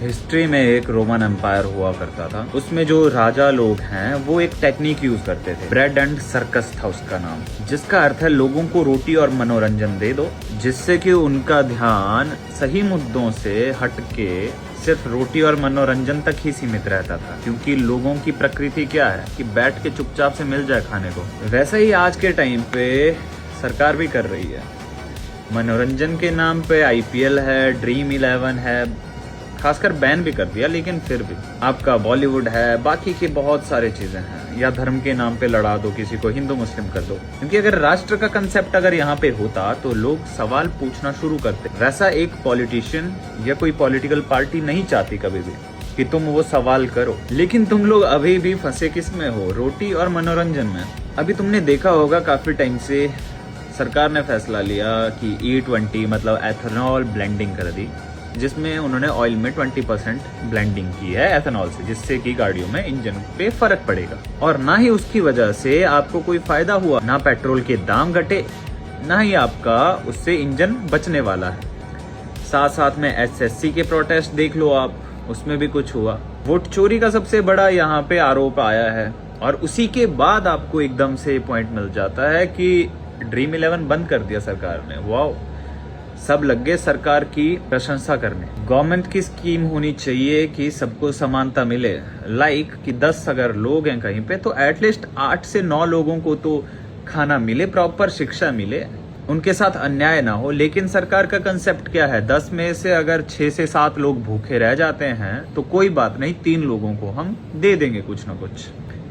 History में एक Roman empire हुआ करता था। उसमें जो राजा लोग हैं वो एक टेक्निक यूज करते थे, ब्रेड एंड सर्कस था उसका नाम, जिसका अर्थ है लोगों को रोटी और मनोरंजन दे दो, जिससे कि उनका ध्यान सही मुद्दों से हटके सिर्फ रोटी और मनोरंजन तक ही सीमित रहता था। क्योंकि लोगों की प्रकृति क्या है कि बैठ के चुपचाप से मिल जाए खाने को। वैसा ही आज के टाइम पे सरकार भी कर रही है। मनोरंजन के नाम पे IPL है, ड्रीम 11 है, खासकर बैन भी कर दिया, लेकिन फिर भी आपका बॉलीवुड है, बाकी की बहुत सारी चीजें हैं। या धर्म के नाम पे लड़ा दो, किसी को हिंदू मुस्लिम कर दो। क्योंकि अगर राष्ट्र का कंसेप्ट अगर यहाँ पे होता तो लोग सवाल पूछना शुरू करते। वैसा एक पॉलिटिशियन या कोई पॉलिटिकल पार्टी नहीं चाहती कभी भी कि तुम वो सवाल करो, लेकिन तुम लोग अभी भी फंसे किस में हो? रोटी और मनोरंजन में। अभी तुमने देखा होगा काफी टाइम से सरकार ने फैसला लिया कि E20 मतलब एथेनॉल ब्लेंडिंग कर दी, जिसमें उन्होंने ऑयल में 20% ब्लेंडिंग की है एथेनॉल से, जिससे कि गाड़ियों में इंजन पे फर्क पड़ेगा। और ना ही उसकी वजह से आपको कोई फायदा हुआ, ना पेट्रोल के दाम घटे, ना ही आपका उससे इंजन बचने वाला है। साथ साथ में SSC के प्रोटेस्ट देख लो आप, उसमें भी कुछ हुआ। वोट चोरी का सबसे बड़ा यहाँ पे आरोप आया है, और उसी के बाद आपको एकदम से पॉइंट मिल जाता है कि ड्रीम 11 बंद कर दिया सरकार ने। वाओ, सब लग गए सरकार की प्रशंसा करने। गवर्नमेंट की स्कीम होनी चाहिए कि सबको समानता मिले। लाइक कि 10 अगर लोग हैं कहीं पे तो एटलीस्ट 8 से 9 लोगों को तो खाना मिले, प्रॉपर शिक्षा मिले, उनके साथ अन्याय ना हो। लेकिन सरकार का कंसेप्ट क्या है? 10 में से अगर 6 से 7 लोग भूखे रह जाते हैं तो कोई बात नहीं, 3 लोगों को हम दे देंगे कुछ ना कुछ।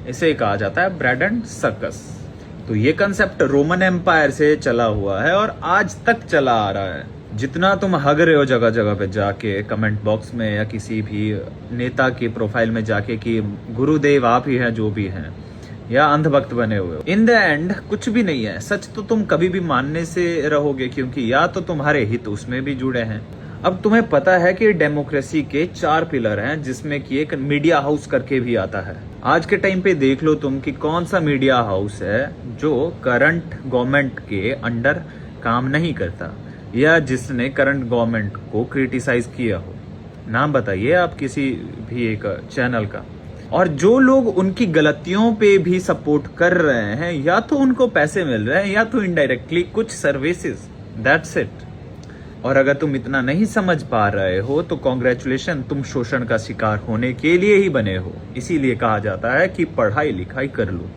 इसे कहा जाता है ब्रेड एंड सर्कस। तो ये कंसेप्ट रोमन एम्पायर से चला हुआ है और आज तक चला आ रहा है। जितना तुम हग रहे हो जगह जगह पे जाके कमेंट बॉक्स में या किसी भी नेता की प्रोफाइल में जाके कि गुरुदेव आप ही हैं जो भी हैं, या अंधभक्त बने हुए हो, इन द एंड कुछ भी नहीं है। सच तो तुम कभी भी मानने से रहोगे, क्योंकि या तो तुम्हारे हित उसमें भी जुड़े हैं। अब तुम्हें पता है कि डेमोक्रेसी के 4 पिलर हैं, जिसमें कि एक मीडिया हाउस करके भी आता है। आज के टाइम पे देख लो तुम कि कौन सा मीडिया हाउस है जो करंट गवर्नमेंट के अंडर काम नहीं करता, या जिसने करंट गवर्नमेंट को क्रिटिसाइज किया हो। नाम बताइए आप किसी भी एक चैनल का। और जो लोग उनकी गलतियों पे भी सपोर्ट कर रहे हैं, या तो उनको पैसे मिल रहे हैं या तो इनडायरेक्टली कुछ सर्विसेज, दैट्स इट। और अगर तुम इतना नहीं समझ पा रहे हो तो कॉन्ग्रेचुलेशन, तुम शोषण का शिकार होने के लिए ही बने हो। इसीलिए कहा जाता है कि पढ़ाई लिखाई कर लो।